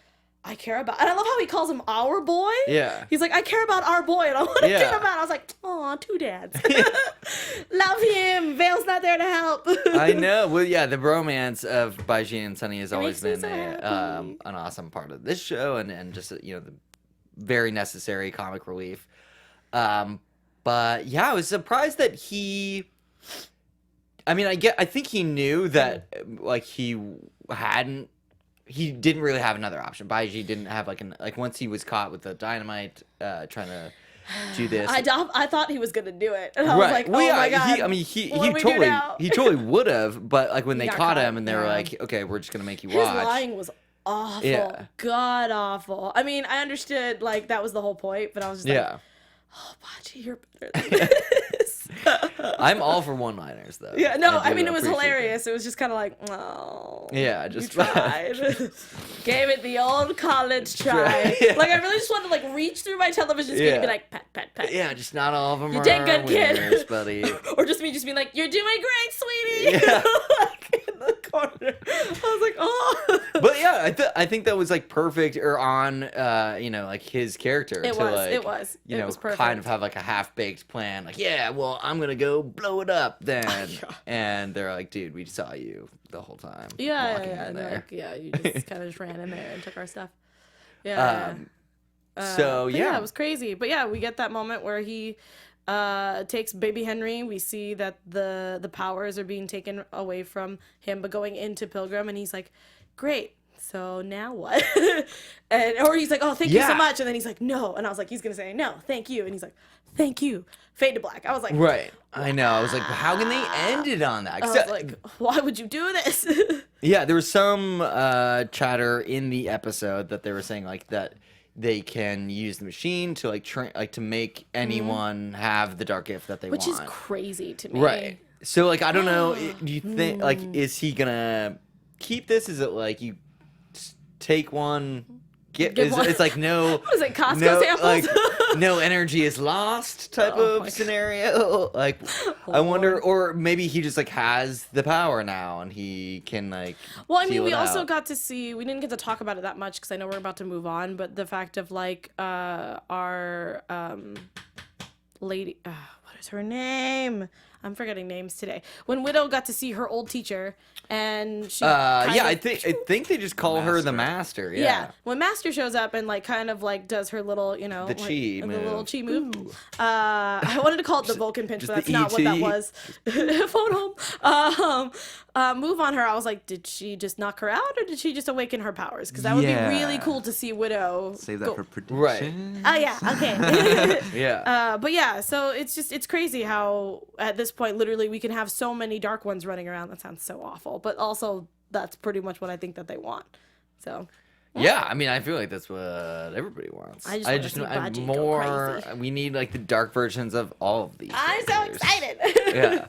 I care about, and I love how he calls him our boy. Yeah. He's like, I care about our boy, and I want to get him out. I was like, aw, two dads. Love him. Vale's not there to help. I know. Well, yeah, the bromance of Baiji and Sunny has always been an awesome part of this show, and just the very necessary comic relief. But yeah, I was surprised that I think he knew that like he didn't really have another option. Baiji didn't have once he was caught with the dynamite trying to do this. I thought he was gonna do it. And I was like, my god. He totally would have, but like when they caught him and they were like, okay, we're just gonna make you watch. His lying was awful. Yeah. God awful. I mean, I understood like that was the whole point, but I was just like, oh, Baji, you're better than this. I'm all for one-liners, though. Yeah, no, I mean, it was hilarious. It was just kind of like, oh. Yeah, just you tried. Gave it the old college try. Like, I really just wanted to, like, reach through my television screen and be like, pat, pat, pat. Yeah, just not all of them you did good, winners, kid. buddy. Or just me just being like, you're doing great, sweetie. Yeah. Like, in the corner. I was like, oh. But yeah, I think that was, like, perfect or on, like, his character. It was. It was perfect. Kind of have, like, a half-baked plan. Like, yeah, well, I'm going to go blow it up then. And they're like, dude, we saw you the whole time. Yeah. Like, you just kind of just ran in there and took our stuff. Yeah. Yeah, it was crazy. But yeah, we get that moment where he takes baby Henry. We see that the powers are being taken away from him, but going into Pilgrim, and he's like, great. So now what? Or he's like, oh, thank you so much. And then he's like, no. And I was like, he's going to say, no, thank you. And he's like, thank you. Fade to black. I was like, right. I know. I was like, how can they end it on that? I was like, why would you do this? Yeah, there was some chatter in the episode that they were saying like that they can use the machine to like to make anyone have the dark gift that they want. Which is crazy to me. Right. So like, I don't know. Do you think like, is he going to keep this? Is it like you take one, it's like no. What is it, Costco samples? Like no energy is lost type of scenario. Like I wonder, or maybe he just like has the power now and he can like. Well, I mean, we also got to see. We didn't get to talk about it that much because I know we're about to move on. But the fact of like our lady, what is her name? I'm forgetting names today. When Widow got to see her old teacher, and she I think they just call her the Master. Yeah. When Master shows up and like kind of like does her little, the like, chi the move. little chi move. I wanted to call it the Vulcan pinch, but that's not what that was. Phone home. Move on her. I was like, did she just knock her out, or did she just awaken her powers? Because that would be really cool to see Widow. Save that for prediction. Right. Oh yeah. Okay. Yeah. But yeah, so it's crazy how at this point literally we can have so many dark ones running around. That sounds so awful, but also that's pretty much what I think that they want. So yeah, I mean, I feel like that's what everybody wants. I just wanna see I'm Baji go more. crazy. We need like the dark versions of all of these. I'm so characters. excited. Yeah.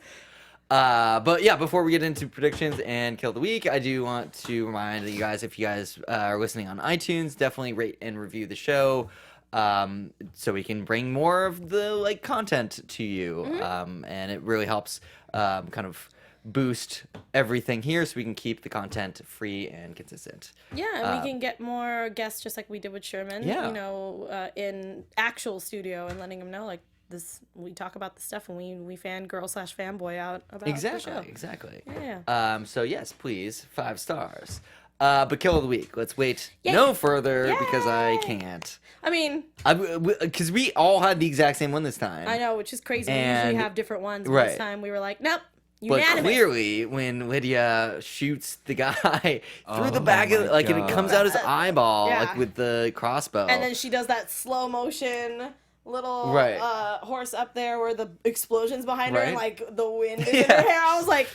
But yeah, before we get into predictions and kill the week, I do want to remind you guys, if you guys are listening on iTunes, definitely rate and review the show, so we can bring more of the like content to you, and it really helps kind of boost everything here, so we can keep the content free and consistent. Yeah, and we can get more guests just like we did with Sherman. Yeah. In actual studio and letting them know like this. We talk about the stuff and we fangirl/fanboy out about the show. Exactly. Yeah. So yes, please, 5 stars. But kill of the week. Let's wait no further because I can't. I mean, because we all had the exact same one this time. I know, which is crazy. We And- usually have different ones. But right. this time we were like, nope. But Unanimous. clearly, when Lydia shoots the guy through the back of, my like, and it comes out his eyeball, Yeah. like with the crossbow. And then she does that slow motion little Right. horse up there where the explosion's behind her and Right. like the wind is in Yeah. her hair. I was like,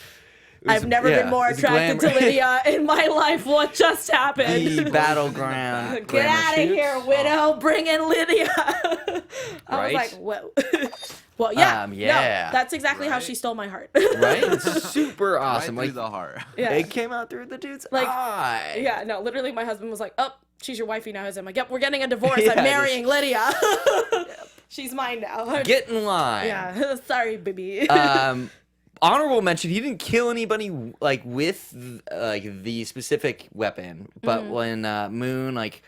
was- I've never been more it was attracted to glamour. Lydia in my life. What just happened? the battleground. Get glamour out of shoots. here, Widow. Bring in Lydia. I Right? was like, whoa. Well, yeah. Yeah. No, that's exactly how Right? she stole my heart. Right? It's super awesome. Right Like, through the heart. Yeah. it came out through the dude's Like, eye. Yeah, no, literally my husband was like, oh, she's your wifey now. I'm like, yep, we're getting a divorce. Yeah, I'm marrying Lydia. She's mine now. Get in line. Yeah, sorry, baby. Honorable mention, he didn't kill anybody like with like the specific weapon, but when Moon like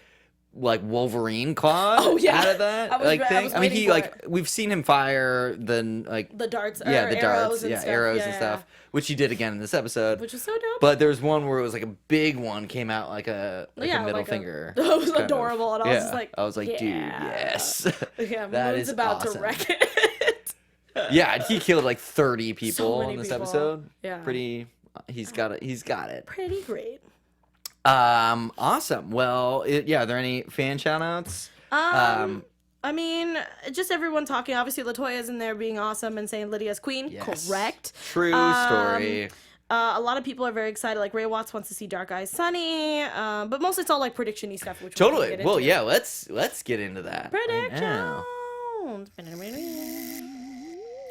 Wolverine clawed out of that I thing. was I mean, waiting he for like it. we've seen him fire the The darts, the arrows darts, and stuff. arrows Yeah, and yeah. stuff, which he did again in this episode. Which was so dope. But there was one where it was like a big one came out like a middle like finger. It was kind of. adorable, and I was just like, I was like, dude, yeah. yes. Yeah, That Moon's is about awesome. to wreck it. Yeah, he killed like 30 people many in this people. episode. Yeah. Pretty. He's got it. He's got it. Pretty great. Awesome. Well, are there any fan shout-outs? I mean, just everyone talking. Obviously, Latoya's in there being awesome and saying Lydia's queen. Yes. Correct. True story. A lot of people are very excited. Like Ray Watts wants to see Dark Eyes Sunny, but mostly it's all like prediction-y stuff. Which Totally. We'll get Well, into. yeah. Let's get into that. right Predictions. now.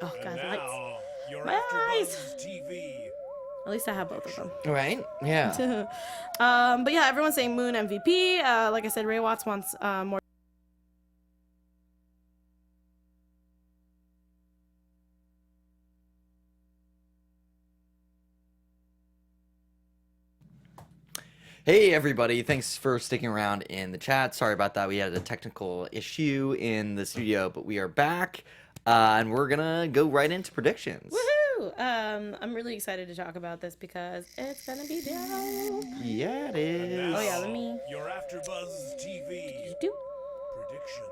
Oh god, the lights. Now, your My eyes. AfterBuzz TV. At least I have both of them. Right? Yeah. But yeah, everyone's saying Moon MVP. Like I said, Ray Watts wants more. Hey everybody, thanks for sticking around in the chat. Sorry about that. We had a technical issue in the studio, but we are back. And we're gonna go right into predictions. Woohoo! I'm really excited to talk about this because it's gonna be dope. Yeah, it is. Oh yeah, let me Your AfterBuzz TV do. predictions.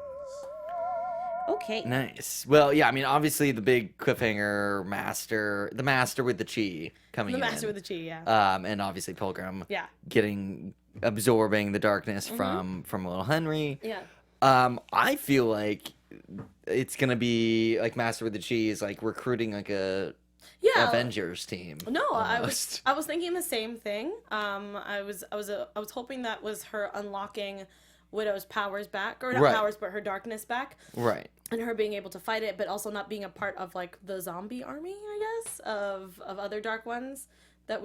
Okay. Nice. Well, yeah, I mean, obviously the big cliffhanger the master with the chi coming The in. master with the chi, yeah. And obviously Pilgrim Yeah. absorbing the darkness from little Henry. Yeah. I feel like it's gonna be like Master with the Chi is like recruiting like a Yeah. Avengers team. No, almost. I was thinking the same thing. I was hoping that was her unlocking Widow's powers back, or not Right. powers, but her darkness back, Right. and her being able to fight it, but also not being a part of like the zombie army, I guess, of other dark ones that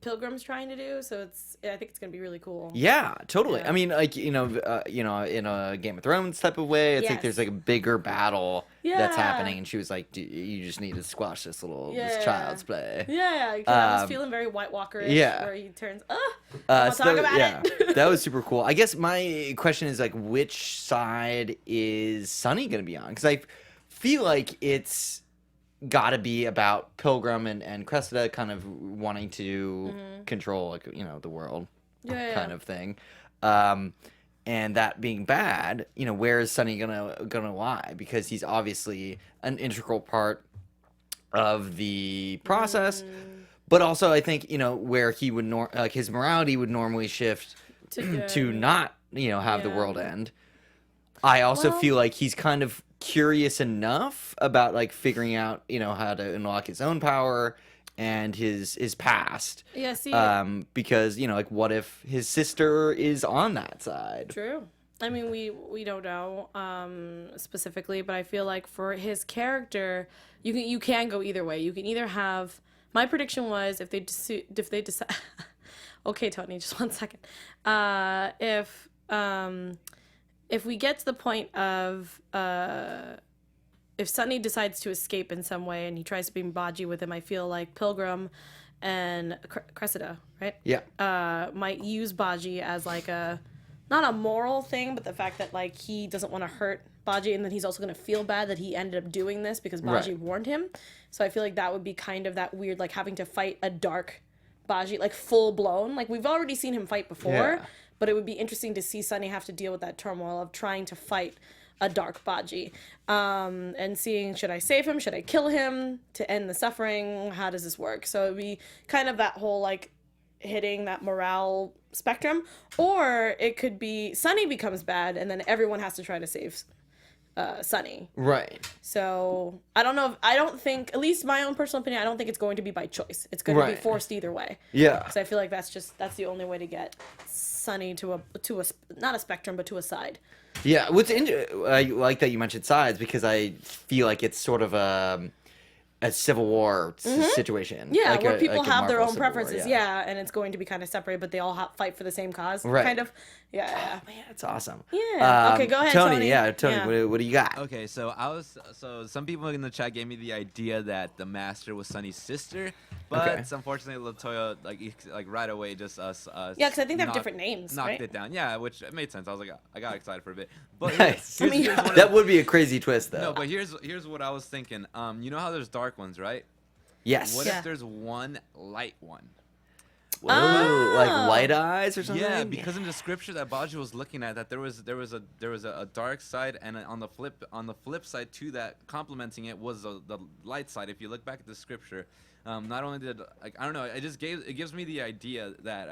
Pilgrim's trying to do. So I think it's gonna be really cool. Yeah, totally. Yeah. I mean, like in a Game of Thrones type of way, it's like Yes. there's like a bigger battle that's Yeah. happening, and she was like, "You just need to squash this this Yeah. child's play." Yeah, 'cause I was Um, feeling very White Walker-ish, yeah. where he turns, don't So talk about it. that was super cool. I guess my question is like, which side is Sunny gonna be on? Because I feel like it's gotta be about Pilgrim and Cressida kind of wanting to control, like, you know, the world kind of thing. And that being bad, you know, where is Sonny gonna lie? Because he's obviously an integral part of the process. But also, I think, you know, where he would like his morality would normally shift to not, you know, have the world end. I also feel like he's kind of curious enough about, like, figuring out, you know, how to unlock his own power and his past. Yeah, see. Because, you know, like, what if his sister is on that side? True. I mean, we don't know specifically, but I feel like for his character, you can go either way. You can either have. My prediction was if they decide. Okay, Tony, just 1 second. If we get to the point of if Sonny decides to escape in some way and he tries to bring Baji with him, I feel like Pilgrim and Cressida, right? Yeah. Might use Baji as like not a moral thing, but the fact that, like, he doesn't want to hurt Baji, and then he's also going to feel bad that he ended up doing this because Baji warned him. So I feel like that would be kind of that weird, like, having to fight a dark Baji, like, full blown. Like, we've already seen him fight before, but it would be interesting to see Sonny have to deal with that turmoil of trying to fight a dark Baji, and seeing, should I save him? Should I kill him to end the suffering? How does this work? So it'd be kind of that whole, like, hitting that morale spectrum, or it could be Sonny becomes bad and then everyone has to try to save Sonny. Right. So I don't know. I don't think, at least my own personal opinion, I don't think it's going to be by choice. It's going to be forced either way. Yeah. Because I feel like that's the only way to get Sonny to a not a spectrum, but to a side. Yeah. I like that you mentioned sides, because I feel like it's sort of a Civil War situation. Yeah, like where people like a have their Marvel own Civil War, preferences. Yeah, and it's going to be kind of separate, but they all fight for the same cause. Right. Kind of. Yeah. Oh, man, it's awesome. Yeah. Okay, go ahead, Tony. Yeah, Tony, Yeah. what do you got? Okay, so some people in the chat gave me the idea that the Master was Sonny's sister, but unfortunately Latoya like right away just Yeah, because I think they have different names, knocked right? it down. Yeah, which made sense. I got excited for a bit. But Nice. here's one of That would be a crazy twist, though. No, but here's what I was thinking. You know how there's dark ones, right? Yes. What if there's one light one? Whoa, like light eyes or something? Yeah, because in the scripture that Baji was looking at, that there was a dark side, and on the flip side to that, complementing it was the light side. If you look back at the scripture, not only did, like, I don't know, it gives me the idea that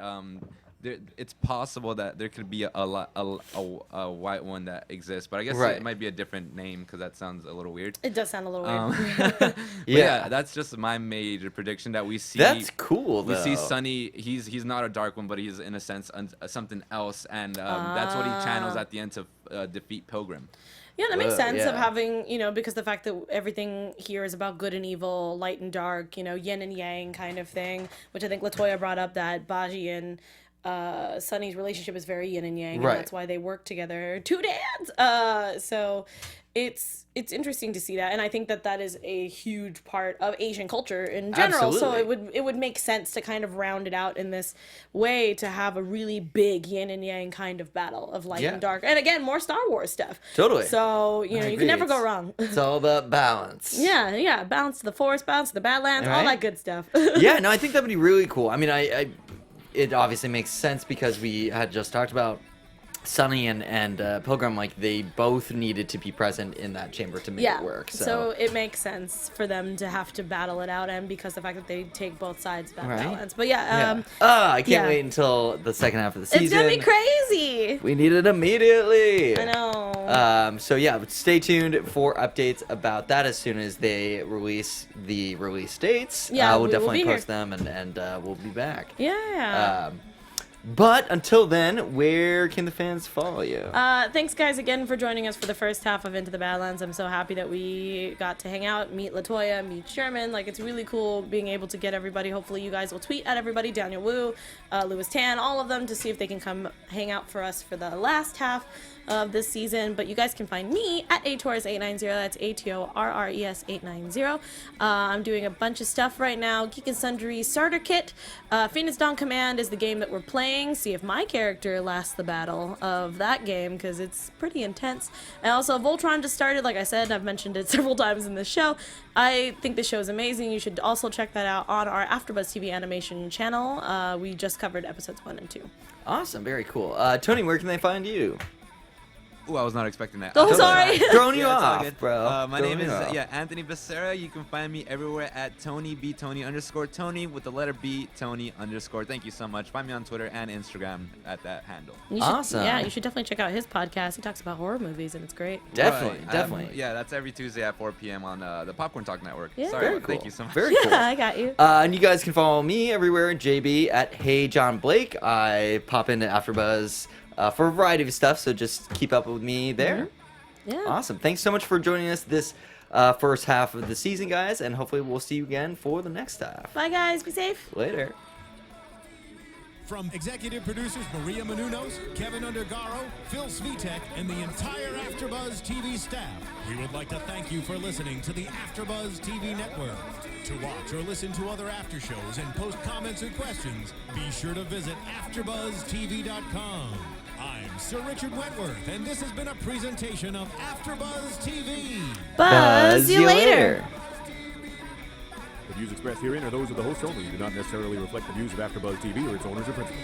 it's possible that there could be a white one that exists, but I guess it might be a different name because that sounds a little weird. It does sound a little weird. Yeah, that's just my major prediction that we see. That's cool, though. We see Sonny. He's not a dark one, but he's in a sense something else, and that's what he channels at the end to defeat Pilgrim. Yeah, that makes sense of having, you know, because the fact that everything here is about good and evil, light and dark, you know, yin and yang kind of thing, which I think Latoya brought up, that Baji and Sonny's relationship is very yin and yang, and that's why they work together to dance. So it's interesting to see that, and I think that is a huge part of Asian culture in general. Absolutely. So it would make sense to kind of round it out in this way, to have a really big yin and yang kind of battle of light and dark, and again, more Star Wars stuff. Totally. So you know, you can never go wrong. It's all about balance. Yeah, balance to the forest, balance to the Badlands, all that good stuff. Yeah, no, I think that would be really cool. I mean, it obviously makes sense because we had just talked about Sonny and Pilgrim, like, they both needed to be present in that chamber to make it work. So it makes sense for them to have to battle it out, and because the fact that they take both sides of that balance. But I can't wait until the second half of the season. It's gonna be crazy. We need it immediately. I know. So yeah, stay tuned for updates about that as soon as they release the release dates. Yeah, we'll definitely post here. them, and we'll be back. Yeah. But until then, where can the fans follow you? Thanks, guys, again for joining us for the first half of Into the Badlands. I'm so happy that we got to hang out, meet Latoya, meet Sherman. Like, it's really cool being able to get everybody. Hopefully, you guys will tweet at everybody, Daniel Wu, Louis Tan, all of them, to see if they can come hang out for us for the last half. of this season. But you guys can find me at atorres890. That's ATORRES 890. I'm doing a bunch of stuff right now. Geek and Sundry Starter Kit. Phoenix Dawn Command is the game that we're playing. See if my character lasts the battle of that game, because it's pretty intense. And also, Voltron just started, like I said, I've mentioned it several times in this show. I think the show is amazing. You should also check that out on our AfterBuzz TV animation channel. We just covered episodes 1 and 2. Awesome, very cool. Tony, where can they find you? Ooh, I was not expecting that. Oh, sorry. Throwing you Yeah, it's all off, good. bro. My Throwing name is you off. Anthony Becerra. You can find me everywhere at Tony B Tony _Tony with the letter B Tony _. Thank you so much. Find me on Twitter and Instagram at that handle. You should, Awesome. Yeah, you should definitely check out his podcast. He talks about horror movies, and it's great. Definitely, Right. definitely. Yeah, that's every Tuesday at 4 p.m. on the Popcorn Talk Network. Yeah. Sorry, Very but thank cool. you so much. Very cool. Yeah, I got you. And you guys can follow me everywhere, JB at Hey John Blake. I pop into AfterBuzz for a variety of stuff, so just keep up with me there. Yeah. Awesome. Thanks so much for joining us this first half of the season, guys, and hopefully we'll see you again for the next half. Bye, guys. Be safe. Later. From executive producers Maria Menounos, Keven Undergaro, Phil Svitek, and the entire AfterBuzz TV staff, we would like to thank you for listening to the AfterBuzz TV network. To watch or listen to other after shows and post comments or questions, be sure to visit AfterBuzzTV.com. I'm Sir Richard Wentworth, and this has been a presentation of AfterBuzz TV. Buzz you later. The views expressed herein are those of the hosts only and do not necessarily reflect the views of AfterBuzz TV or its owners or principals.